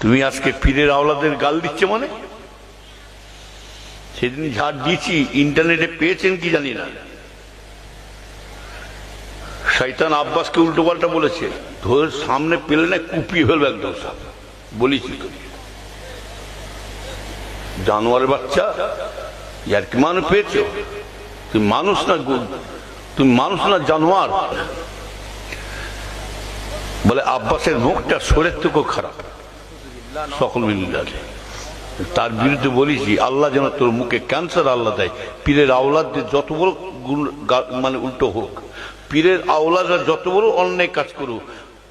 তুমি আজকে পীরের আওলাদের গাল দিচ্ছে মানে? সেদিন ঝাড় দিয়েছি, ইন্টারনেটে পেয়েছেন কি জানি না, শয়তান আব্বাসকে উল্টো পাল্টা বলেছে, ধরে সামনে পেলে না কুপিয়ে ফেলবে একদম। সব বলেছি তো, জানোয়ারের বাচ্চা, ইয়ার কি মানুষ পেয়েছ? তুমি মানুষ না, তুমি মানুষ না জানোয়ার। বলে আব্বাসের মুখটা সোরের থেকেও খারাপ, সকল মিলে। তার বিরুদ্ধে বলেছি, আল্লাহ যেন তোর মুখে ক্যান্সার আল্লাহ দেয়। পীরের আওলাদদের যত বড় মানে উল্টো হোক, পীরের আওলাদরা যত বড় অন্যায় কাজ করুক,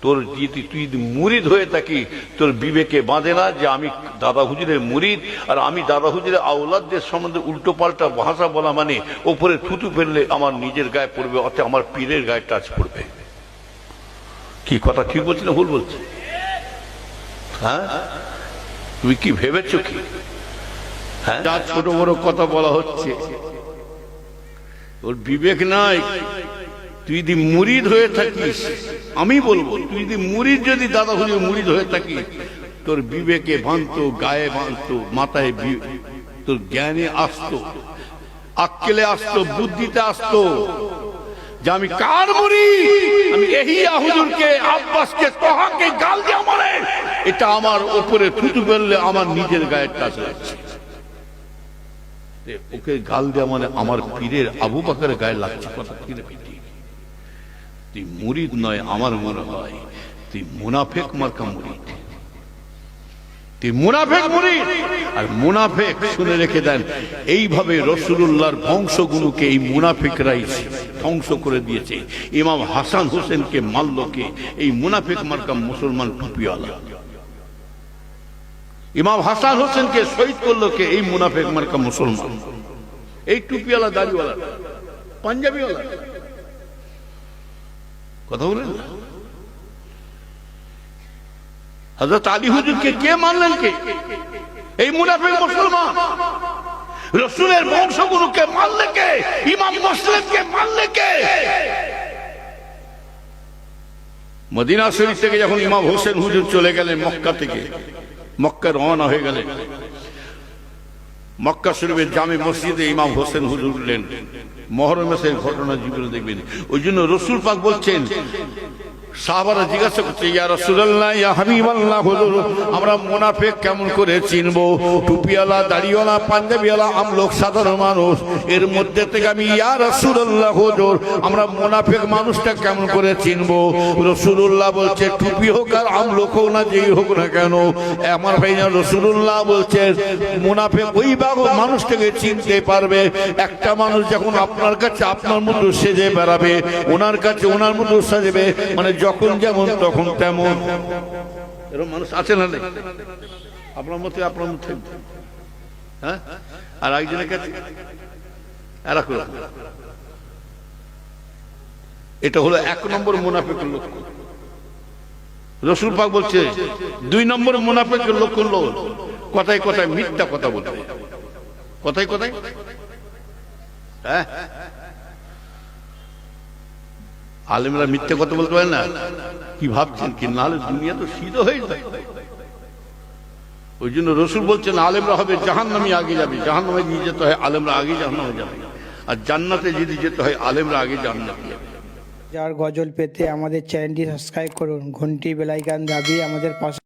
তোর যদি তুই মুরিদ হয়ে থাকি, তোর বিবেকে বাঁধে না যে আমি দাদা হুজুরের মুরিদ, আর আমি দাদা হুজুরের আওলাদদের সম্বন্ধে উল্টো পাল্টা ভাষা বলা মানে ওপরে থুতু ফেললে আমার নিজের গায়ে পড়বে, অর্থাৎ আমার পীরের গায়ে টাচ পড়বে। কি কথা ঠিক বলছি না ভুল বলছি? হ্যাঁ, তুমি কি ভেবেছো কি? হ্যাঁ, যা ছোট বড় কথা বলা হচ্ছে, ওর বিবেক নাই। তুই যদি মুরিদ হয়ে থাকিস, আমি বলবো, তুই যদি মুরিদ, যদি দাদা হুজুর মুরিদ হয়ে থাকিস, তোর বিবেকে ভাঙতো, গায়ে ভাঙতো, মাথায় তোর জ্ঞানে আসতো, আক্কেলে আসতো, বুদ্ধিতে আসতো যে আমি কার মুরিদ, আমি এহিয়া হুজুরকে, আব্বাসকে, তোহাকে গাল দিয়ে মানে এটা আমার উপরে থুতু ফেললে আমার নিজের গায়ের টাচ লাগছে। ওকে গাল দেওয়া মানে আমার পীরের আবু বকরের গায়ে লাগছে। কথা কি রে? তুই মুরিদ নয়, আমার মনে হয় তুই মুনাফেক মার্কা মুরিদ, তুই মুনাফেক মুরিদ। আর মুনাফেক, শুনে রেখে দেন, এইভাবে রাসূলুল্লাহর বংশগুলোকে এই মুনাফিকরাই ধ্বংস করে দিয়েছে। ইমাম হাসান হোসেনকে মারল কে? এই মুনাফিক মার্কা মুসলমান টুপিওয়ালা। ইমাম হাসান হোসেনকে শহীদ করলো কে? এই মুনাফিক মার্কা মুসলমান, এই টুপিওয়ালা, দাড়িওয়ালা, পাঞ্জাবিওয়ালা। কথা বলেন। হযরত আলী হুজুরকে কে মানলেন? কে? এই মুনাফিক মুসলমান। রাসূলের বংশগুলোকে মানলে কে? ইমাম মুসলিমকে মানলে কে? মদিনা শরীফ থেকে যখন ইমাম হোসেন হুজুর চলে গেলেন মক্কা থেকে, মক্কা রওনা হয়ে গেলেন, মক্কা শরীফের জামে মসজিদে ইমাম হোসেন হুজুর উঠলেন। মুহররম মাসের ঘটনা জীবনে দেখবেন। ওই জন্য রাসূল পাক বলছেন, সাহাবারা জিজ্ঞাসা করছে, ইয়া রাসূলুল্লাহ, ইয়া হাবিবাল্লাহ, হুজুর আমরা মুনাফিক কেমন করে চিনবো? টুপিওয়ালা, দাড়িওয়ালা, পাঞ্জাবিওয়ালা, আমলোক সাধারণ মানুষ, এর মধ্যে থেকে আমি, ইয়া রাসূলুল্লাহ হুজুর, আমরা মুনাফিক মানুষটা কেমন করে চিনবো? রাসূলুল্লাহ বলছে, টুপি হোক আর আমলোক হোক না, যেই হোক না কেন, আমার ভাইয়া রাসূলুল্লাহ বলছেন, মুনাফিক ওই মানুষটাকে চিনতে পারবে একটা মানুষ যখন আপনার কাছে আপনার মতো সেজে বেড়াবে, ওনার কাছে ওনার মতো সাজবে, মানে যখন যেমন তখন তেমন। এরকম মানুষ আছে না? আপনার মতে, আপনার মতে, হ্যাঁ, আর একজনের কাছে এরকম। এটা হলো 1 নম্বর মুনাফিকের লক্ষণ। রাসূল পাক বলছে 2 নম্বর মুনাফিকের লক্ষণ হলো কথায় কথায় মিথ্যা কথা বলবে। কথায় কথায়, হ্যাঁ, আলেমরা মিথ্যে কথা বলতে পারে না। কি ভাবছেন কি? নাহলে দুনিয়া তো সিধা হয়ে যায়। ওই জন্য রাসূল বলছেন, আলেমরা হবে জাহান্নামী, আগে যাবে। জাহান্নামে নিয়ে যেতে হয় আলেমরা, আগে জাহান্নামে যাবে। আর জান্নাতে যদি যেতে হয় আলেমরা, আগে জান্নাতে যাবে। যার গজল পেতে আমাদের চ্যানেলটি সাবস্ক্রাইব করুন, ঘন্টি বেল আইকন দাবিয়ে আমাদের পাশে